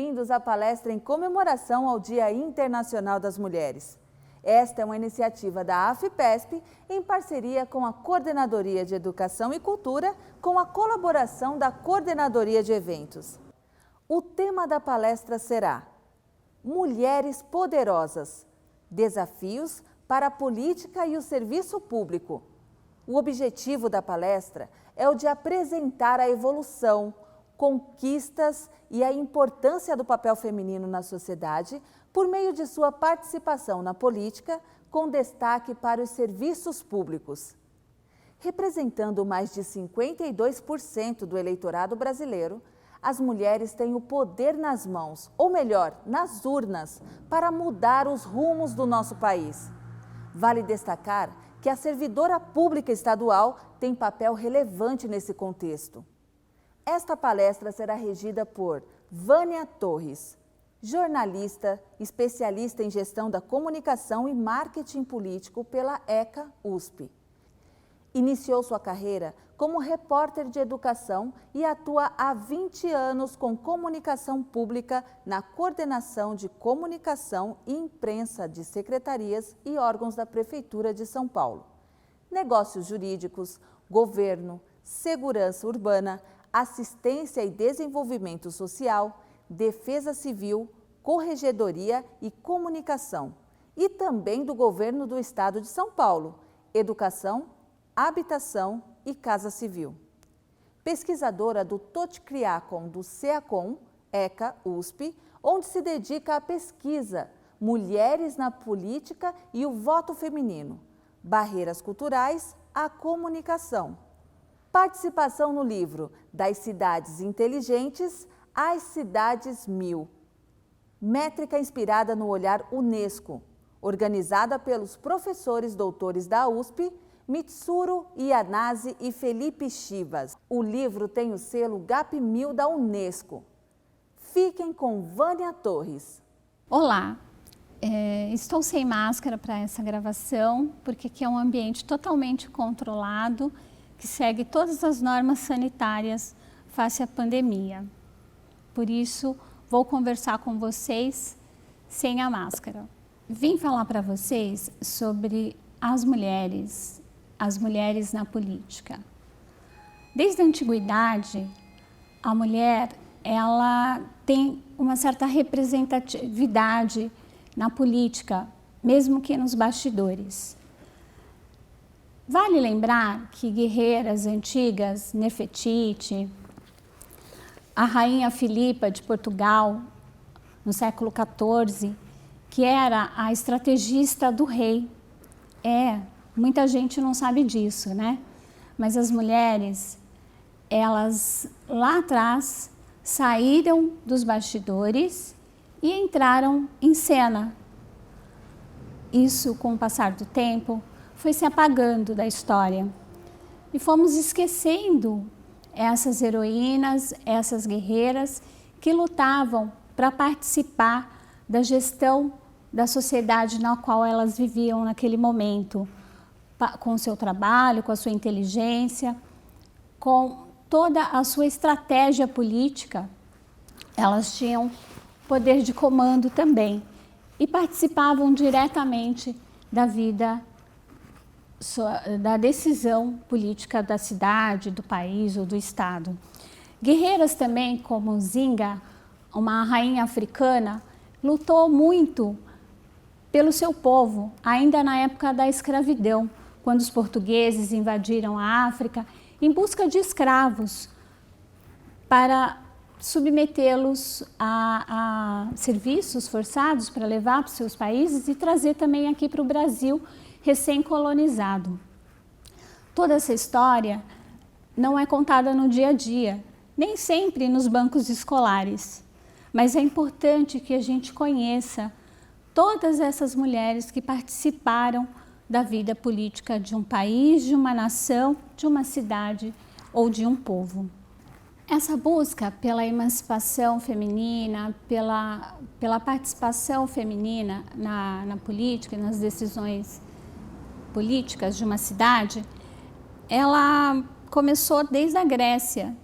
bem-vindos à palestra em comemoração ao Dia Internacional das Mulheres. Esta é uma iniciativa da AFPESP em parceria com a Coordenadoria de Educação e Cultura, com a colaboração da Coordenadoria de Eventos. O tema da palestra será Mulheres Poderosas, Desafios para a Política e o Serviço Público. O objetivo da palestra é o de apresentar a evolução, conquistas e a importância do papel feminino na sociedade por meio de sua participação na política, com destaque para os serviços públicos. Representando mais de 52% do eleitorado brasileiro, as mulheres têm o poder nas mãos, ou melhor, nas urnas, para mudar os rumos do nosso país. Vale destacar que a servidora pública estadual tem papel relevante nesse contexto. Esta palestra será regida por Vânia Torres, jornalista, especialista em gestão da comunicação e marketing político pela ECA USP. Iniciou sua carreira como repórter de educação e atua há 20 anos com comunicação pública na coordenação de comunicação e imprensa de secretarias e órgãos da Prefeitura de São Paulo. Negócios jurídicos, governo, segurança urbana, assistência e desenvolvimento social, defesa civil, corregedoria e comunicação, e também do governo do estado de São Paulo, educação, habitação e casa civil. Pesquisadora do Totcriacon do CEACOM, ECA USP, onde se dedica à pesquisa Mulheres na Política e o Voto Feminino, Barreiras Culturais à Comunicação. Participação no livro Das Cidades Inteligentes às Cidades 1000. Métrica inspirada no olhar Unesco, organizada pelos professores doutores da USP, Mitsuru Yanase e Felipe Chivas. O livro tem o selo GAP1000 da Unesco. Fiquem com Vânia Torres. Olá, estou sem máscara para essa gravação, porque aqui é um ambiente totalmente controlado, que segue todas as normas sanitárias face à pandemia. Por isso, vou conversar com vocês sem a máscara. Vim falar para vocês sobre as mulheres na política. Desde a antiguidade, a mulher ela tem uma certa representatividade na política, mesmo que nos bastidores. Vale lembrar que guerreiras antigas, Nefertiti, a rainha Filipa de Portugal, no século XIV, que era a estrategista do rei. Muita gente não sabe disso, né? Mas as mulheres, elas lá atrás saíram dos bastidores e entraram em cena. Isso, com o passar do tempo, foi se apagando da história. E fomos esquecendo essas heroínas, essas guerreiras que lutavam para participar da gestão da sociedade na qual elas viviam naquele momento, com o seu trabalho, com a sua inteligência, com toda a sua estratégia política. Elas tinham poder de comando também e participavam diretamente da vida, da decisão política da cidade, do país ou do estado. Guerreiras também como Zinga, uma rainha africana, lutou muito pelo seu povo, ainda na época da escravidão, quando os portugueses invadiram a África em busca de escravos para submetê-los a serviços forçados para levar para os seus países e trazer também aqui para o Brasil, recém-colonizado. Toda essa história não é contada no dia a dia, nem sempre nos bancos escolares, mas é importante que a gente conheça todas essas mulheres que participaram da vida política de um país, de uma nação, de uma cidade ou de um povo. Essa busca pela emancipação feminina, pela participação feminina na política e nas decisões políticas de uma cidade, ela começou desde a Grécia,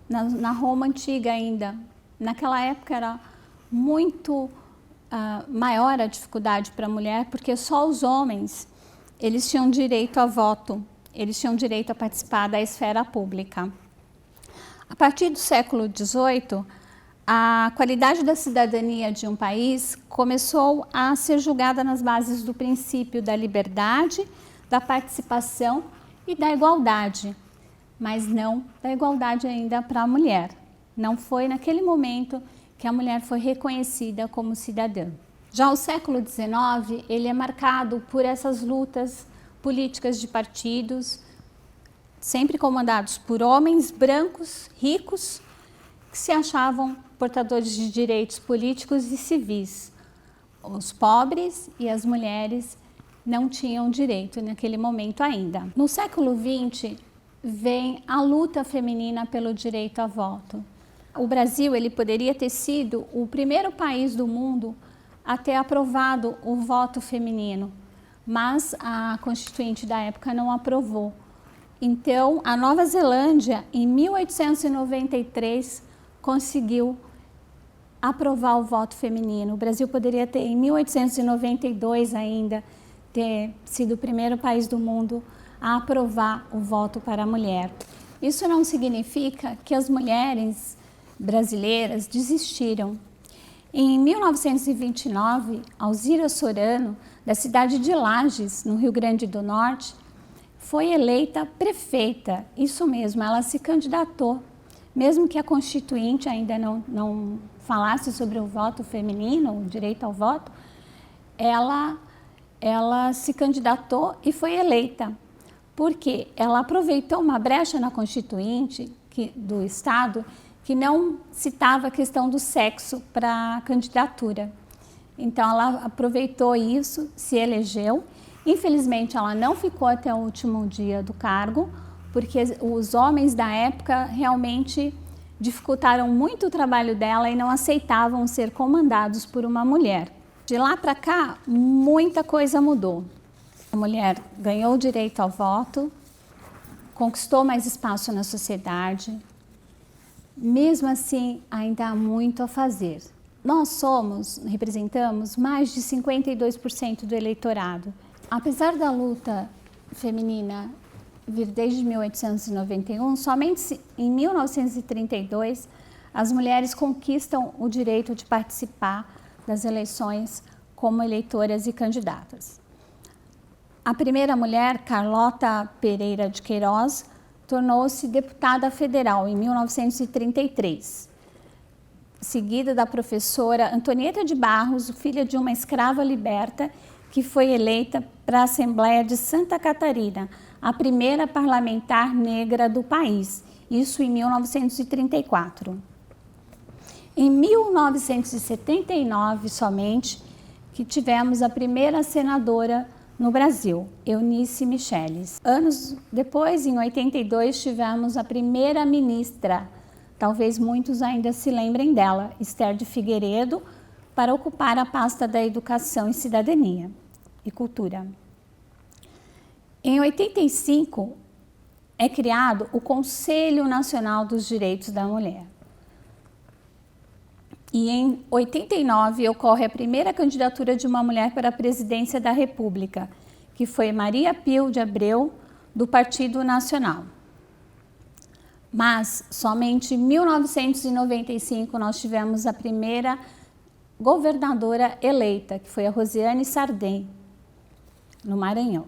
na Roma antiga ainda. Naquela época era muito maior a dificuldade para a mulher, porque só os homens eles tinham direito a voto, eles tinham direito a participar da esfera pública. A partir do século XVIII, a qualidade da cidadania de um país começou a ser julgada nas bases do princípio da liberdade, da participação e da igualdade, mas não da igualdade ainda para a mulher. Não foi naquele momento que a mulher foi reconhecida como cidadã. Já o século XIX, ele é marcado por essas lutas políticas de partidos, sempre comandados por homens brancos, ricos, que se achavam portadores de direitos políticos e civis. Os pobres e as mulheres não tinham direito naquele momento ainda. No século XX, vem a luta feminina pelo direito a voto. O Brasil ele poderia ter sido o primeiro país do mundo a ter aprovado o voto feminino, mas a Constituinte da época não aprovou. Então, a Nova Zelândia, em 1893, conseguiu aprovar o voto feminino. O Brasil poderia ter, em 1892 ainda, ter sido o primeiro país do mundo a aprovar o voto para a mulher. Isso não significa que as mulheres brasileiras desistiram. Em 1929, Alzira Sorano, da cidade de Lages, no Rio Grande do Norte, foi eleita prefeita. Isso mesmo, ela se candidatou. Mesmo que a Constituinte ainda não falasse sobre o voto feminino, o direito ao voto, ela se candidatou e foi eleita. Porque ela aproveitou uma brecha na Constituinte do Estado que não citava a questão do sexo para a candidatura. Então, ela aproveitou isso, se elegeu. Infelizmente, ela não ficou até o último dia do cargo, porque os homens da época realmente dificultaram muito o trabalho dela e não aceitavam ser comandados por uma mulher. De lá para cá, muita coisa mudou. A mulher ganhou o direito ao voto, conquistou mais espaço na sociedade. Mesmo assim, ainda há muito a fazer. Nós representamos mais de 52% do eleitorado. Apesar da luta feminina vir desde 1891, somente em 1932 as mulheres conquistam o direito de participar das eleições como eleitoras e candidatas. A primeira mulher, Carlota Pereira de Queiroz, tornou-se deputada federal em 1933, seguida da professora Antonieta de Barros, filha de uma escrava liberta, que foi eleita para a Assembleia de Santa Catarina, a primeira parlamentar negra do país, isso em 1934. Em 1979, somente, que tivemos a primeira senadora no Brasil, Eunice Micheles. Anos depois, em 82, tivemos a primeira ministra, talvez muitos ainda se lembrem dela, Esther de Figueiredo, para ocupar a pasta da Educação e Cidadania e Cultura. Em 85, é criado o Conselho Nacional dos Direitos da Mulher. E em 89 ocorre a primeira candidatura de uma mulher para a presidência da República, que foi Maria Pio de Abreu, do Partido Nacional. Mas somente em 1995 nós tivemos a primeira governadora eleita, que foi a Rosiane Sardem, no Maranhão.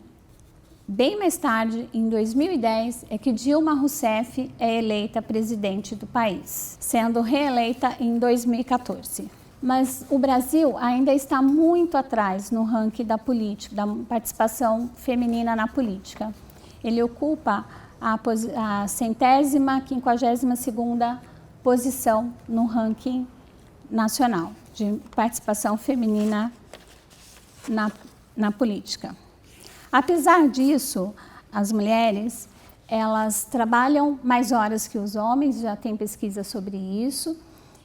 Bem mais tarde, em 2010, é que Dilma Rousseff é eleita presidente do país, sendo reeleita em 2014. Mas o Brasil ainda está muito atrás no ranking da política, da participação feminina na política. Ele ocupa a 152ª posição no ranking nacional de participação feminina na política. Apesar disso, as mulheres, elas trabalham mais horas que os homens, já tem pesquisa sobre isso,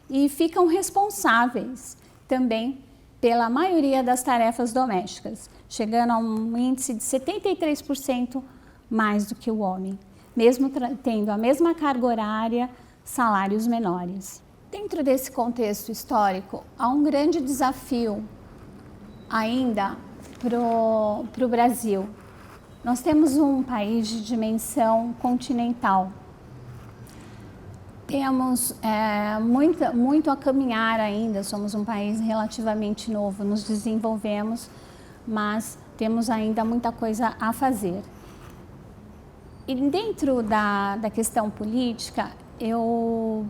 e ficam responsáveis também pela maioria das tarefas domésticas, chegando a um índice de 73% mais do que o homem, mesmo tendo a mesma carga horária, salários menores. Dentro desse contexto histórico, há um grande desafio ainda para o Brasil. Nós temos um país de dimensão continental. Temos muito a caminhar ainda, somos um país relativamente novo, nos desenvolvemos, mas temos ainda muita coisa a fazer. E dentro da questão política, eu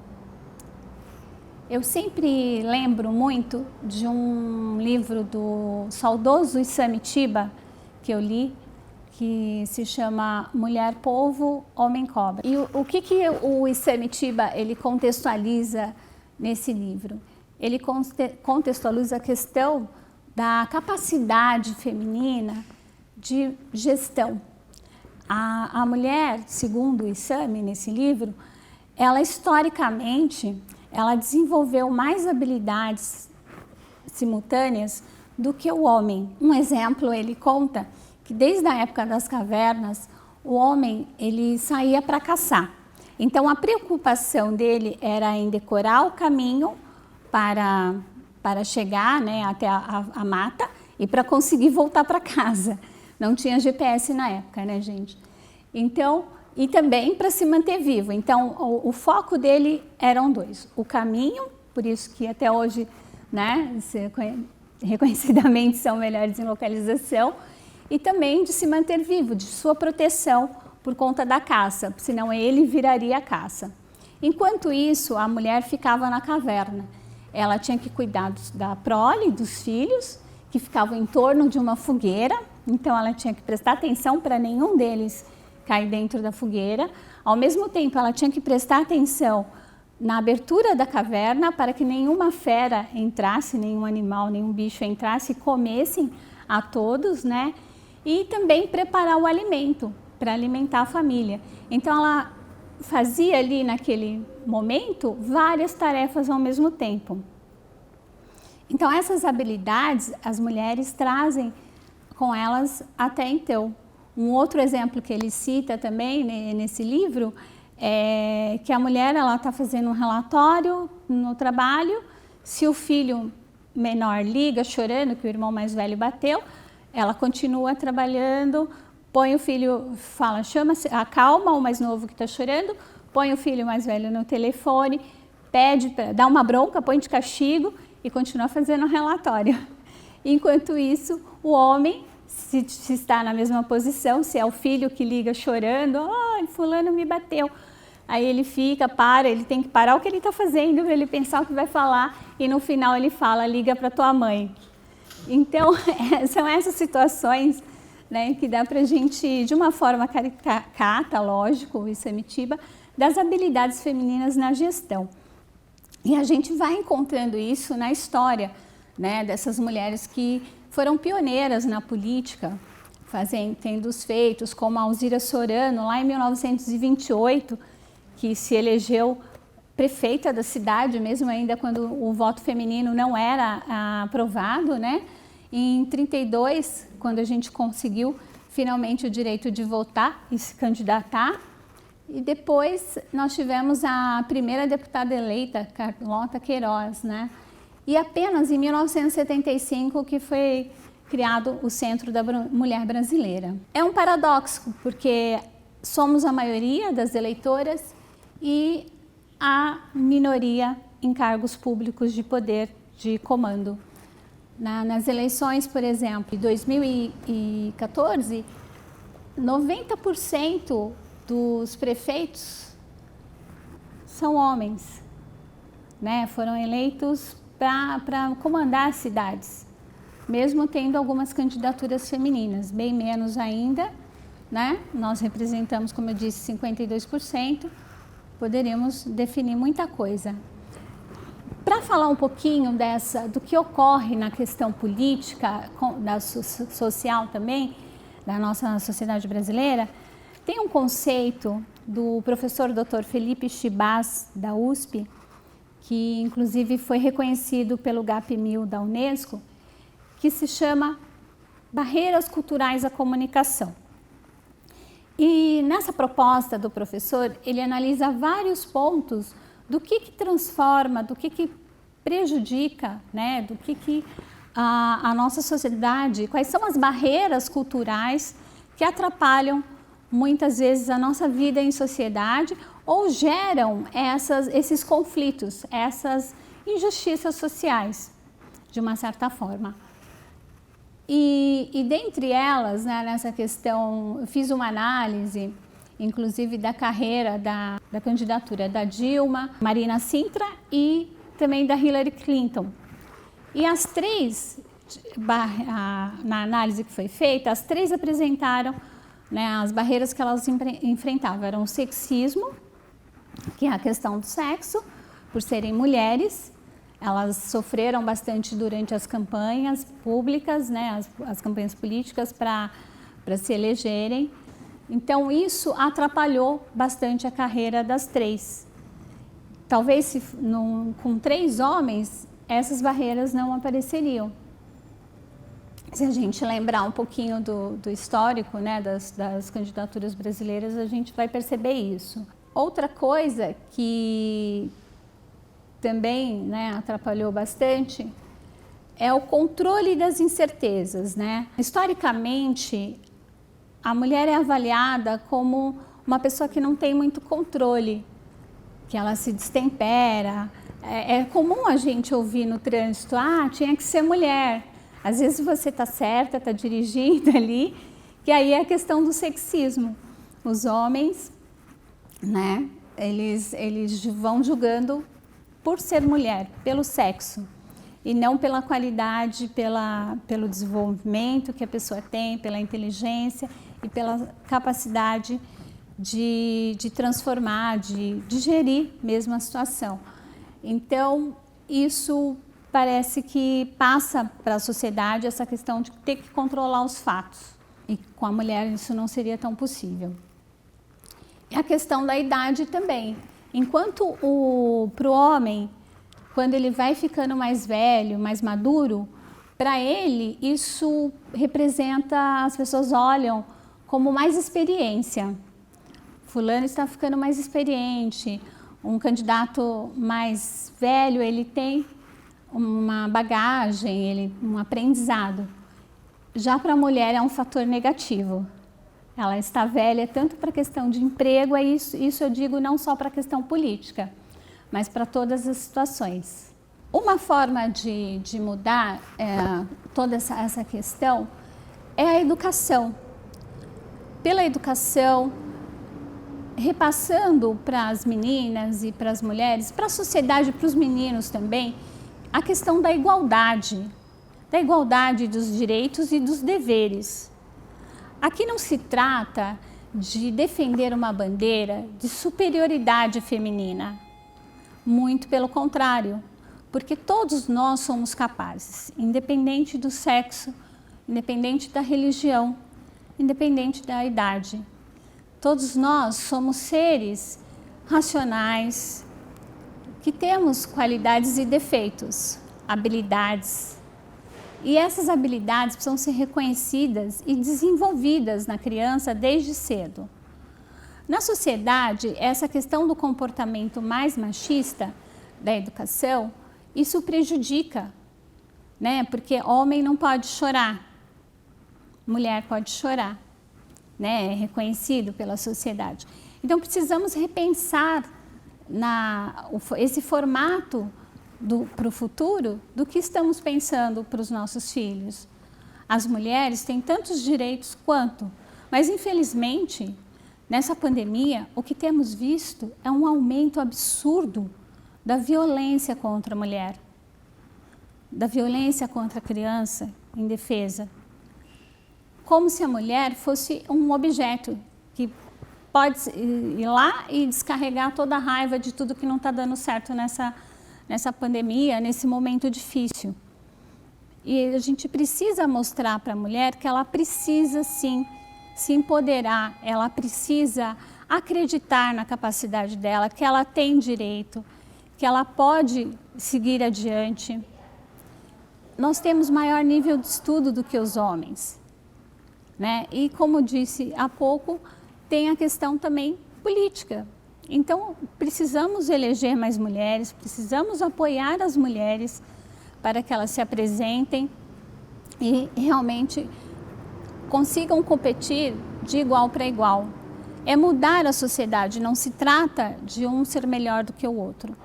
sempre lembro muito de um livro do saudoso Isamitiba, que eu li, que se chama Mulher, Povo, Homem, Cobra. E o que o Isamitiba ele contextualiza nesse livro? Ele contextualiza a questão da capacidade feminina de gestão. A mulher, segundo o Isame, nesse livro, ela historicamente, ela desenvolveu mais habilidades simultâneas do que o homem. Um exemplo, ele conta que desde a época das cavernas, o homem ele saía para caçar. Então, a preocupação dele era em decorar o caminho para chegar, né, até a mata e para conseguir voltar para casa. Não tinha GPS na época, né, gente? Então, e também para se manter vivo. Então, o foco dele eram dois. O caminho, por isso que até hoje, né, reconhecidamente são melhores em localização, e também de se manter vivo, de sua proteção por conta da caça, senão ele viraria a caça. Enquanto isso, a mulher ficava na caverna. Ela tinha que cuidar da prole, dos filhos, que ficavam em torno de uma fogueira, então ela tinha que prestar atenção para nenhum deles cair dentro da fogueira. Ao mesmo tempo, ela tinha que prestar atenção na abertura da caverna para que nenhuma fera entrasse, nenhum animal, nenhum bicho entrasse e comessem a todos, né? E também preparar o alimento para alimentar a família. Então, ela fazia ali naquele momento várias tarefas ao mesmo tempo. Então, essas habilidades as mulheres trazem com elas até então. Um outro exemplo que ele cita também nesse livro é que a mulher está fazendo um relatório no trabalho, se o filho menor liga chorando que o irmão mais velho bateu, ela continua trabalhando, põe o filho, acalma o mais novo que está chorando, põe o filho mais velho no telefone, pede, dá uma bronca, põe de castigo e continua fazendo o relatório. Enquanto isso, o homem, se está na mesma posição, se é o filho que liga chorando, fulano me bateu. Aí ele ele tem que parar o que ele está fazendo para ele pensar o que vai falar e no final ele fala, liga para tua mãe. Então, são essas situações, né, que dá para a gente, de uma forma caricata, lógico, o Isamitiba, das habilidades femininas na gestão. E a gente vai encontrando isso na história, né, dessas mulheres que foram pioneiras na política, tendo os feitos, como a Alzira Sorano, lá em 1928, que se elegeu prefeita da cidade, mesmo ainda quando o voto feminino não era aprovado, né? Em 32, quando a gente conseguiu finalmente o direito de votar e se candidatar, e depois nós tivemos a primeira deputada eleita, Carlota Queiroz, né? E apenas em 1975 que foi criado o Centro da Mulher Brasileira. É um paradoxo, porque somos a maioria das eleitoras e a minoria em cargos públicos de poder, de comando. Nas eleições, por exemplo, em 2014, 90% dos prefeitos são homens, né? Foram eleitos para comandar as cidades, mesmo tendo algumas candidaturas femininas, bem menos ainda, né? Nós representamos, como eu disse, 52%, poderíamos definir muita coisa. Para falar um pouquinho do que ocorre na questão política, social também, da nossa sociedade brasileira, tem um conceito do professor Dr. Felipe Chibás, da USP, que inclusive foi reconhecido pelo GAP1000 da Unesco, que se chama Barreiras Culturais à Comunicação. E nessa proposta do professor, ele analisa vários pontos do que transforma, do que prejudica, né, do que a nossa sociedade, quais são as barreiras culturais que atrapalham muitas vezes a nossa vida em sociedade ou geram esses conflitos, essas injustiças sociais, de uma certa forma. E dentre elas, né, nessa questão, eu fiz uma análise, inclusive da carreira da candidatura da Dilma, Marina Sintra e também da Hillary Clinton. E as três, na análise que foi feita, as três apresentaram, né, as barreiras que elas enfrentavam. Eram o sexismo, que é a questão do sexo, por serem mulheres. Elas sofreram bastante durante as campanhas públicas, né, as campanhas políticas para se elegerem. Então, isso atrapalhou bastante a carreira das três. Talvez com 3 homens, essas barreiras não apareceriam. Se a gente lembrar um pouquinho do histórico, né, das candidaturas brasileiras, a gente vai perceber isso. Outra coisa que também, né, atrapalhou bastante é o controle das incertezas, né? Historicamente, a mulher é avaliada como uma pessoa que não tem muito controle, que ela se destempera. É comum a gente ouvir no trânsito, tinha que ser mulher. Às vezes você está certa, está dirigindo ali, que aí é a questão do sexismo. Os homens, né, eles vão julgando por ser mulher, pelo sexo, e não pela qualidade, pelo desenvolvimento que a pessoa tem, pela inteligência e pela capacidade de transformar, de gerir mesmo a situação. Então, isso parece que passa para a sociedade essa questão de ter que controlar os fatos. E com a mulher isso não seria tão possível. E a questão da idade também. Enquanto para o homem, quando ele vai ficando mais velho, mais maduro, para ele isso representa, as pessoas olham como mais experiência. Fulano está ficando mais experiente, um candidato mais velho, ele tem uma bagagem, um aprendizado. Já para a mulher é um fator negativo. Ela está velha tanto para a questão de emprego, isso eu digo não só para a questão política, mas para todas as situações. Uma forma de mudar toda essa questão é a educação. Pela educação, repassando para as meninas e para as mulheres, para a sociedade, para os meninos também, a questão da igualdade dos direitos e dos deveres. Aqui não se trata de defender uma bandeira de superioridade feminina, muito pelo contrário, porque todos nós somos capazes, independente do sexo, independente da religião, independente da idade. Todos nós somos seres racionais, que temos qualidades e defeitos, habilidades. E essas habilidades precisam ser reconhecidas e desenvolvidas na criança desde cedo. Na sociedade, essa questão do comportamento mais machista da educação, isso prejudica, né? Porque homem não pode chorar, mulher pode chorar, né? É reconhecido pela sociedade. Então, precisamos repensar esse formato para o futuro do que estamos pensando para os nossos filhos. As mulheres têm tantos direitos quanto, mas infelizmente, nessa pandemia, o que temos visto é um aumento absurdo da violência contra a mulher, da violência contra a criança indefesa, como se a mulher fosse um objeto que pode ir lá e descarregar toda a raiva de tudo que não está dando certo nessa pandemia, nesse momento difícil. E a gente precisa mostrar para a mulher que ela precisa sim se empoderar, ela precisa acreditar na capacidade dela, que ela tem direito, que ela pode seguir adiante. Nós temos maior nível de estudo do que os homens, né? E como disse há pouco, tem a questão também política. Então, precisamos eleger mais mulheres, precisamos apoiar as mulheres para que elas se apresentem e realmente consigam competir de igual para igual. É mudar a sociedade, não se trata de um ser melhor do que o outro,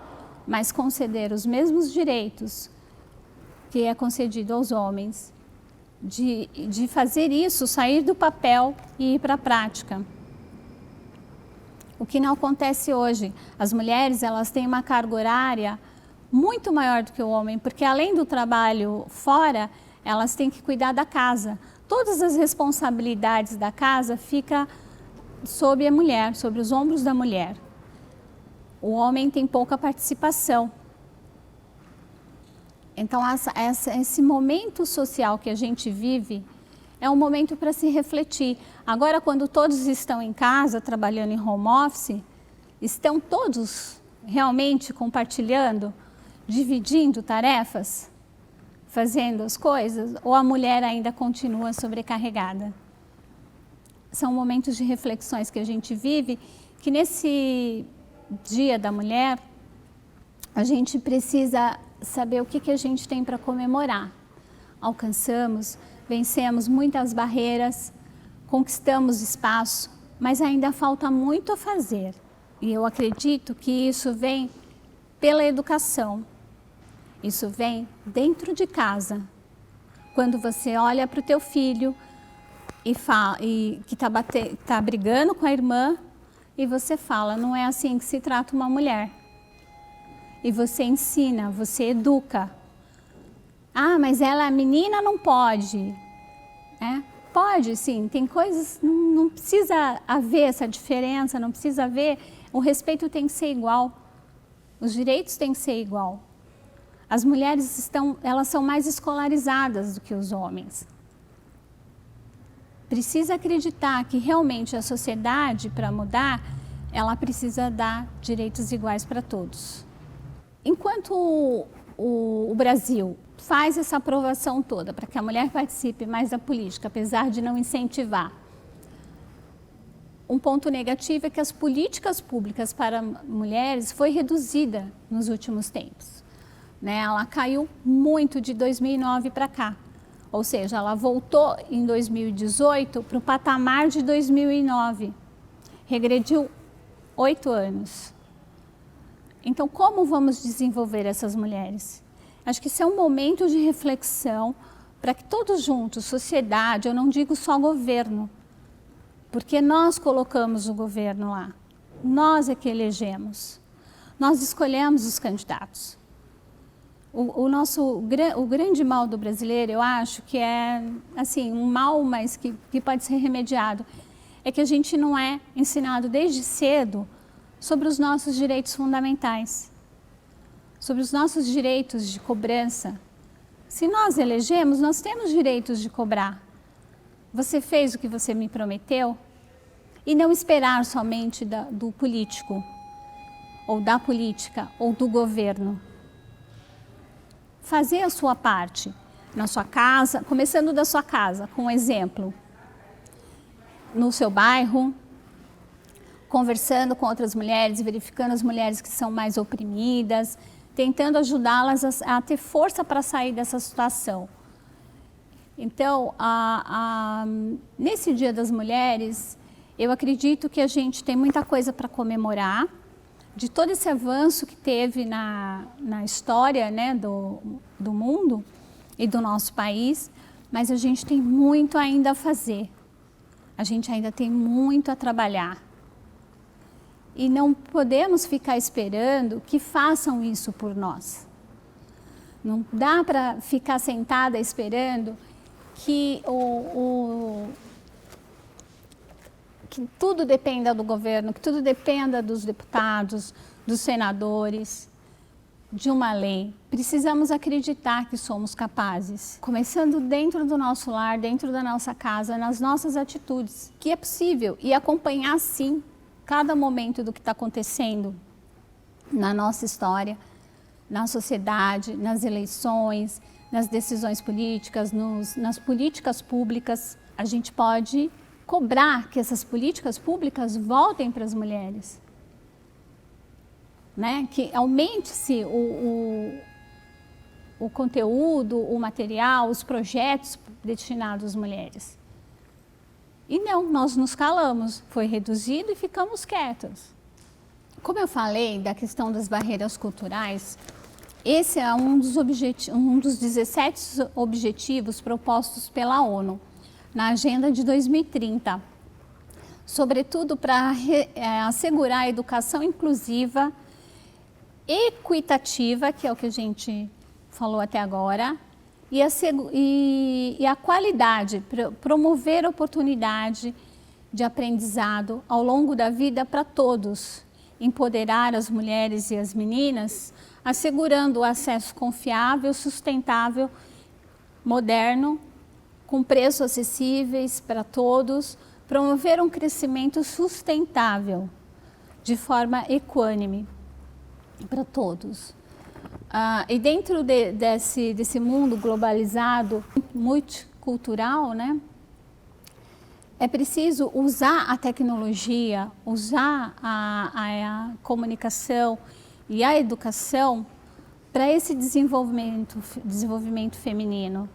mas conceder os mesmos direitos que é concedido aos homens, de fazer isso, sair do papel e ir para a prática. O que não acontece hoje, as mulheres elas têm uma carga horária muito maior do que o homem, porque além do trabalho fora, elas têm que cuidar da casa. Todas as responsabilidades da casa ficam sobre a mulher, sobre os ombros da mulher. O homem tem pouca participação. Então, esse momento social que a gente vive é um momento para se refletir. Agora, quando todos estão em casa, trabalhando em home office, estão todos realmente compartilhando, dividindo tarefas, fazendo as coisas, ou a mulher ainda continua sobrecarregada? São momentos de reflexões que a gente vive, que nesse Dia da Mulher, a gente precisa saber o que a gente tem para comemorar. Alcançamos, vencemos muitas barreiras, conquistamos espaço, mas ainda falta muito a fazer. E eu acredito que isso vem pela educação. Isso vem dentro de casa. Quando você olha para o teu filho que está brigando com a irmã e você fala, não é assim que se trata uma mulher. E você ensina, você educa. Ah, mas ela, a menina, não pode. Pode, sim. Tem coisas, não precisa haver essa diferença, não precisa haver. O respeito tem que ser igual. Os direitos têm que ser igual. As mulheres elas são mais escolarizadas do que os homens. Precisa acreditar que realmente a sociedade, para mudar, ela precisa dar direitos iguais para todos. Enquanto o Brasil faz essa aprovação toda para que a mulher participe mais da política, apesar de não incentivar, um ponto negativo é que as políticas públicas para mulheres foi reduzida nos últimos tempos. Ela caiu muito de 2009 para cá, ou seja, ela voltou em 2018 para o patamar de 2009, regrediu 8 anos. Então, como vamos desenvolver essas mulheres? Acho que isso é um momento de reflexão para que todos juntos, sociedade, eu não digo só governo, porque nós colocamos o governo lá, nós é que elegemos, nós escolhemos os candidatos. O grande mal do brasileiro, eu acho que é assim, um mal, mas que pode ser remediado, é que a gente não é ensinado desde cedo sobre os nossos direitos fundamentais, sobre os nossos direitos de cobrança. Se nós elegemos, nós temos direitos de cobrar. Você fez o que você me prometeu? E não esperar somente do político, ou da política, ou do governo. Fazer a sua parte na sua casa, começando da sua casa, com um exemplo. No seu bairro, conversando com outras mulheres, verificando as mulheres que são mais oprimidas, tentando ajudá-las a ter força para sair dessa situação. Então, nesse Dia das Mulheres, eu acredito que a gente tem muita coisa para comemorar, de todo esse avanço que teve na história, do mundo e do nosso país, mas a gente tem muito ainda a fazer. A gente ainda tem muito a trabalhar. E não podemos ficar esperando que façam isso por nós. Não dá para ficar sentada esperando que que tudo dependa do governo, que tudo dependa dos deputados, dos senadores, de uma lei. Precisamos acreditar que somos capazes, começando dentro do nosso lar, dentro da nossa casa, nas nossas atitudes, que é possível, e acompanhar sim cada momento do que está acontecendo na nossa história, na sociedade, nas eleições, nas decisões políticas, nas políticas públicas. A gente pode cobrar que essas políticas públicas voltem para as mulheres. né? Que aumente-se o conteúdo, o material, os projetos destinados às mulheres. E não, nós nos calamos, foi reduzido e ficamos quietos. Como eu falei da questão das barreiras culturais, esse é um dos 17 objetivos propostos pela ONU na Agenda de 2030, sobretudo para assegurar a educação inclusiva, equitativa, que é o que a gente falou até agora, e a qualidade, promover oportunidade de aprendizado ao longo da vida para todos, empoderar as mulheres e as meninas, assegurando o acesso confiável, sustentável, moderno, com preços acessíveis para todos, promover um crescimento sustentável, de forma equânime para todos. E dentro desse mundo globalizado, multicultural, né, é preciso usar a tecnologia, usar a comunicação e a educação para esse desenvolvimento feminino,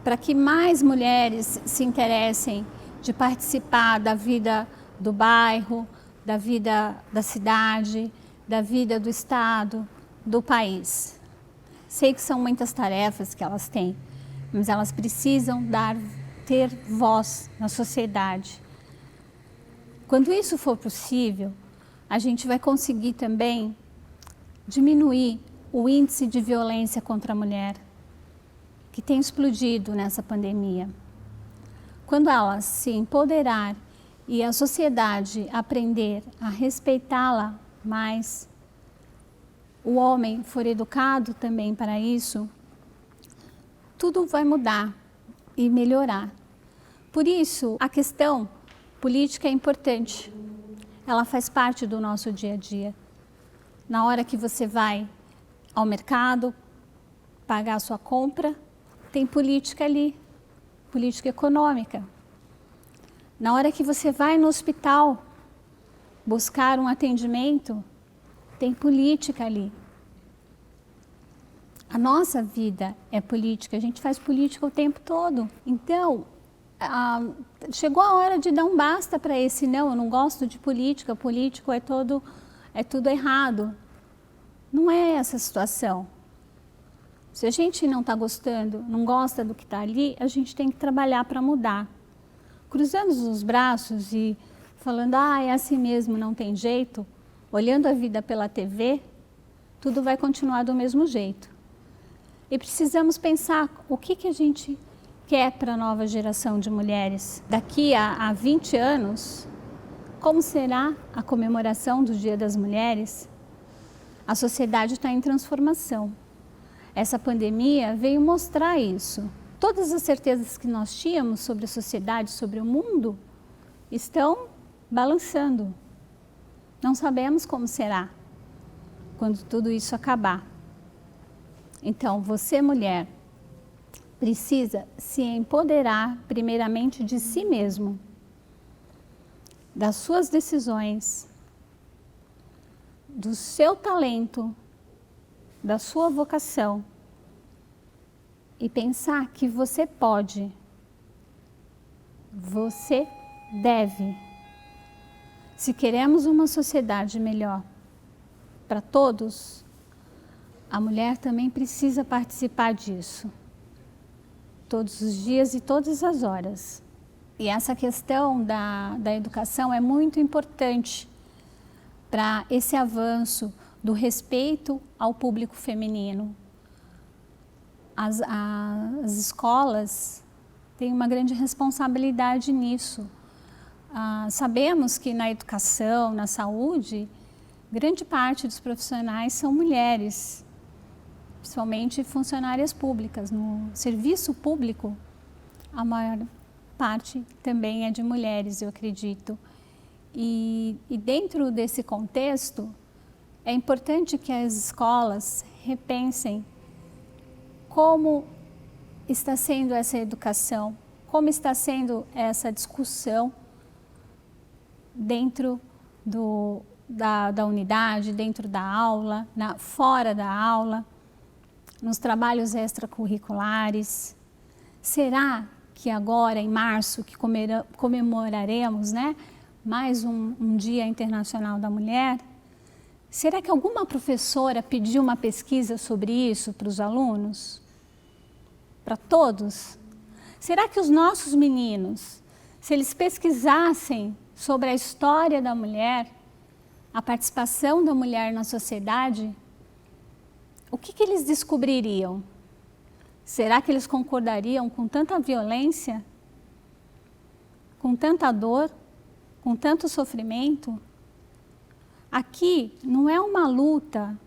para que mais mulheres se interessem de participar da vida do bairro, da vida da cidade, da vida do estado, do país. Sei que são muitas tarefas que elas têm, mas elas precisam ter voz na sociedade. Quando isso for possível, a gente vai conseguir também diminuir o índice de violência contra a mulher, que tem explodido nessa pandemia. Quando ela se empoderar e a sociedade aprender a respeitá-la mais, o homem for educado também para isso, tudo vai mudar e melhorar. Por isso, a questão política é importante. Ela faz parte do nosso dia a dia. Na hora que você vai ao mercado, pagar a sua compra, tem política ali, política econômica. Na hora que você vai no hospital buscar um atendimento, tem política ali. A nossa vida é política, a gente faz política o tempo todo. Então, chegou a hora de dar um basta para esse não, eu não gosto de política, político é tudo errado. Não é essa a situação. Se a gente não está gostando, não gosta do que está ali, a gente tem que trabalhar para mudar. Cruzando os braços e falando, é assim mesmo, não tem jeito, olhando a vida pela TV, tudo vai continuar do mesmo jeito. E precisamos pensar o que a gente quer para a nova geração de mulheres. Daqui a 20 anos, como será a comemoração do Dia das Mulheres? A sociedade está em transformação. Essa pandemia veio mostrar isso. Todas as certezas que nós tínhamos sobre a sociedade, sobre o mundo, estão balançando. Não sabemos como será quando tudo isso acabar. Então, você, mulher, precisa se empoderar primeiramente de si mesmo, das suas decisões, do seu talento, da sua vocação e pensar que você pode, você deve. Se queremos uma sociedade melhor para todos, a mulher também precisa participar disso, todos os dias e todas as horas. E essa questão da educação é muito importante para esse avanço do respeito ao público feminino. As escolas têm uma grande responsabilidade nisso. Sabemos que na educação, na saúde, grande parte dos profissionais são mulheres, principalmente funcionárias públicas. No serviço público, a maior parte também é de mulheres, eu acredito. E dentro desse contexto, é importante que as escolas repensem como está sendo essa educação, como está sendo essa discussão dentro da unidade, dentro da aula, fora da aula, nos trabalhos extracurriculares. Será que agora, em março, que comemoraremos, né, mais um Dia Internacional da Mulher, será que alguma professora pediu uma pesquisa sobre isso para os alunos? Para todos? Será que os nossos meninos, se eles pesquisassem sobre a história da mulher, a participação da mulher na sociedade, o que eles descobririam? Será que eles concordariam com tanta violência, com tanta dor, com tanto sofrimento? Aqui não é uma luta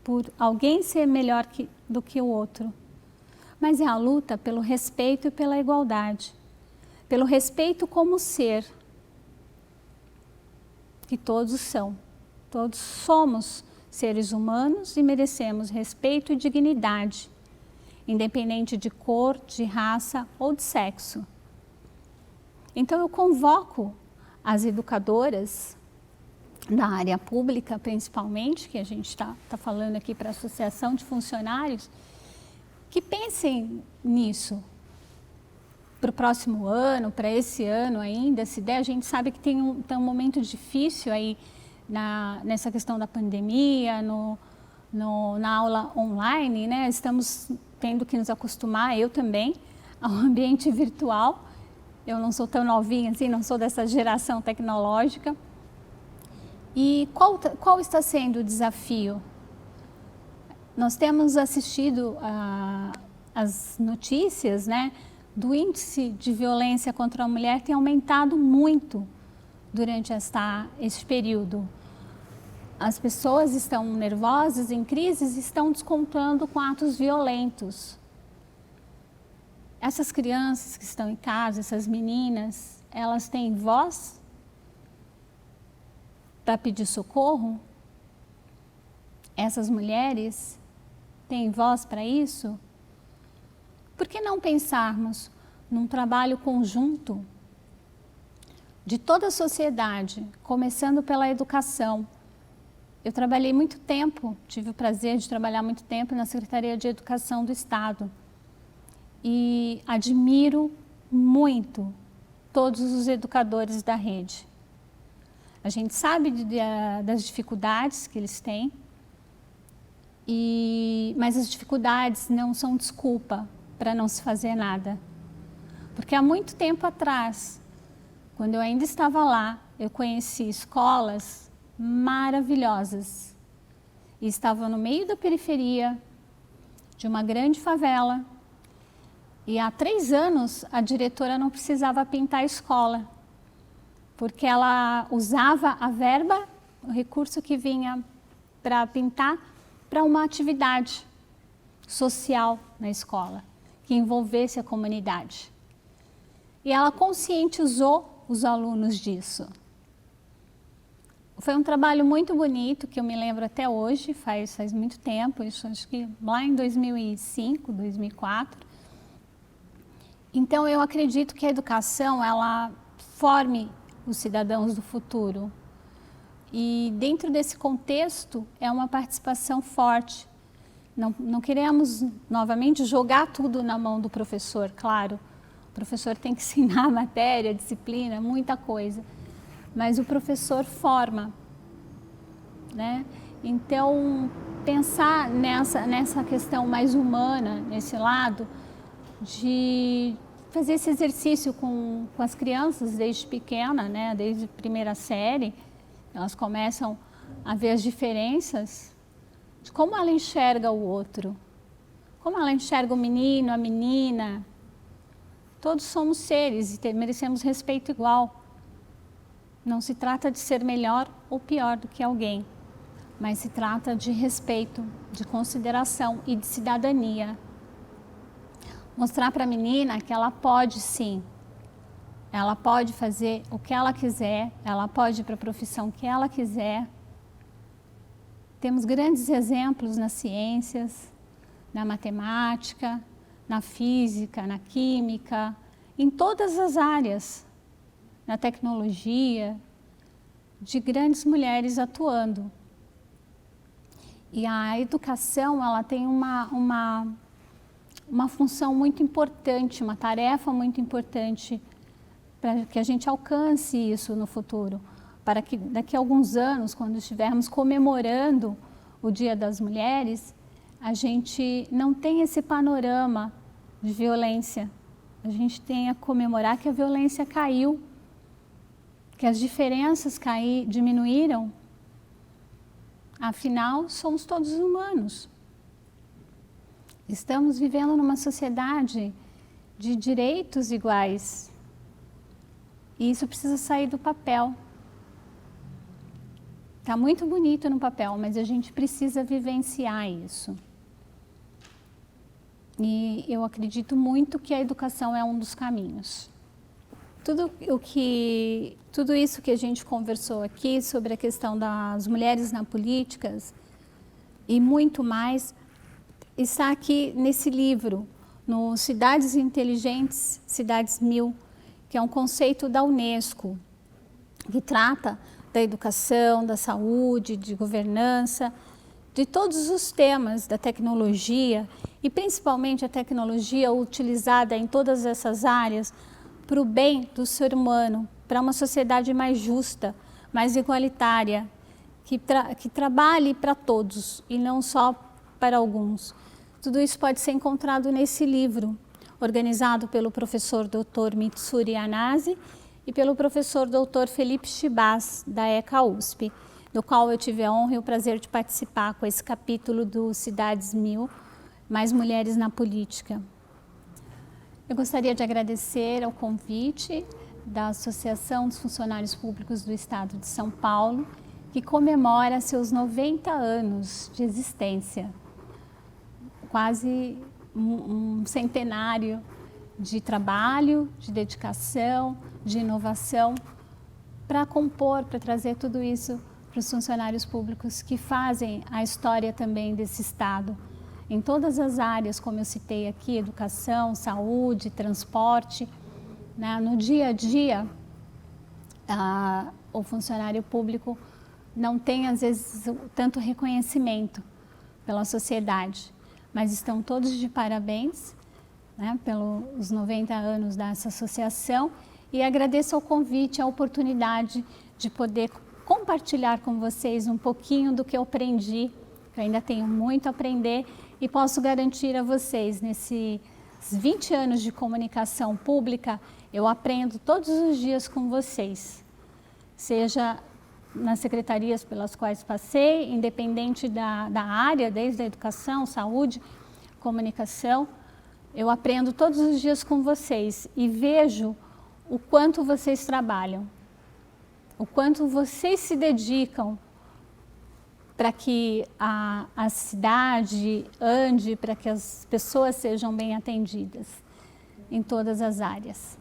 por alguém ser melhor do que o outro, mas é a luta pelo respeito e pela igualdade, pelo respeito como ser, que todos são. Todos somos seres humanos e merecemos respeito e dignidade, independente de cor, de raça ou de sexo. Então eu convoco as educadoras da área pública, principalmente, que a gente está falando aqui para a Associação de Funcionários, que pensem nisso para o próximo ano, para esse ano ainda, se der. A gente sabe que tem um momento difícil aí nessa questão da pandemia, na aula online, né? Estamos tendo que nos acostumar, eu também, ao ambiente virtual. Eu não sou tão novinha assim, não sou dessa geração tecnológica. E qual está sendo o desafio? Nós temos assistido as notícias, né, do índice de violência contra a mulher tem aumentado muito durante este período. As pessoas estão nervosas, em crises, estão descontando com atos violentos. Essas crianças que estão em casa, essas meninas, elas têm voz para pedir socorro? Essas mulheres têm voz para isso? Por que não pensarmos num trabalho conjunto de toda a sociedade, começando pela educação? Eu trabalhei muito tempo, tive o prazer de trabalhar muito tempo na Secretaria de Educação do Estado e admiro muito todos os educadores da rede. A gente sabe das dificuldades que eles têm, mas as dificuldades não são desculpa para não se fazer nada. Porque há muito tempo atrás, quando eu ainda estava lá, eu conheci escolas maravilhosas e estava no meio da periferia de uma grande favela, e há 3 anos a diretora não precisava pintar a escola, porque ela usava a verba, o recurso que vinha para pintar, para uma atividade social na escola, que envolvesse a comunidade. E ela conscientizou os alunos disso. Foi um trabalho muito bonito, que eu me lembro até hoje, faz muito tempo, isso acho que lá em 2005, 2004. Então eu acredito que a educação, ela forme os cidadãos do futuro. E dentro desse contexto é uma participação forte. Não queremos novamente jogar tudo na mão do professor, claro. O professor tem que ensinar a matéria, a disciplina, muita coisa. Mas o professor forma, né? Então, pensar nessa questão mais humana, nesse lado, de fazer esse exercício com as crianças desde pequena, né? Desde a primeira série, elas começam a ver as diferenças de como ela enxerga o outro, como ela enxerga o menino, a menina. Todos somos seres e merecemos respeito igual. Não se trata de ser melhor ou pior do que alguém, mas se trata de respeito, de consideração e de cidadania. Mostrar para a menina que ela pode sim, ela pode fazer o que ela quiser, ela pode ir para a profissão que ela quiser. Temos grandes exemplos nas ciências, na matemática, na física, na química, em todas as áreas, na tecnologia. de grandes mulheres atuando. E a educação, ela tem uma função muito importante, uma tarefa muito importante para que a gente alcance isso no futuro, para que daqui a alguns anos, quando estivermos comemorando o Dia das Mulheres, a gente não tenha esse panorama de violência, a gente tenha a comemorar que a violência caiu, que as diferenças diminuíram. Afinal, somos todos humanos. Estamos vivendo numa sociedade de direitos iguais. E isso precisa sair do papel. Está muito bonito no papel, mas a gente precisa vivenciar isso. E eu acredito muito que a educação é um dos caminhos. Tudo isso que a gente conversou aqui sobre a questão das mulheres na política e muito mais, está aqui nesse livro, no Cidades Inteligentes, Cidades 1000, que é um conceito da Unesco, que trata da educação, da saúde, de governança, de todos os temas da tecnologia e principalmente a tecnologia utilizada em todas essas áreas para o bem do ser humano, para uma sociedade mais justa, mais igualitária, que trabalhe para todos e não só para alguns. Tudo isso pode ser encontrado nesse livro, organizado pelo professor Dr. Mitsuri Anase e pelo professor Dr. Felipe Chibas, da ECA USP, do qual eu tive a honra e o prazer de participar com esse capítulo do Cidades 1000, Mais Mulheres na Política. Eu gostaria de agradecer ao convite da Associação dos Funcionários Públicos do Estado de São Paulo, que comemora seus 90 anos de existência, quase um centenário de trabalho, de dedicação, de inovação, para compor, para trazer tudo isso para os funcionários públicos que fazem a história também desse Estado. Em todas as áreas, como eu citei aqui, educação, saúde, transporte, né? No dia a dia, o funcionário público não tem, às vezes, tanto reconhecimento pela sociedade, mas estão todos de parabéns, né, pelos 90 anos dessa associação, e agradeço ao convite, a oportunidade de poder compartilhar com vocês um pouquinho do que eu aprendi, que eu ainda tenho muito a aprender, e posso garantir a vocês, nesses 20 anos de comunicação pública, eu aprendo todos os dias com vocês, seja nas secretarias pelas quais passei, independente da área, desde a educação, saúde, comunicação, eu aprendo todos os dias com vocês e vejo o quanto vocês trabalham, o quanto vocês se dedicam para que a cidade ande, para que as pessoas sejam bem atendidas em todas as áreas.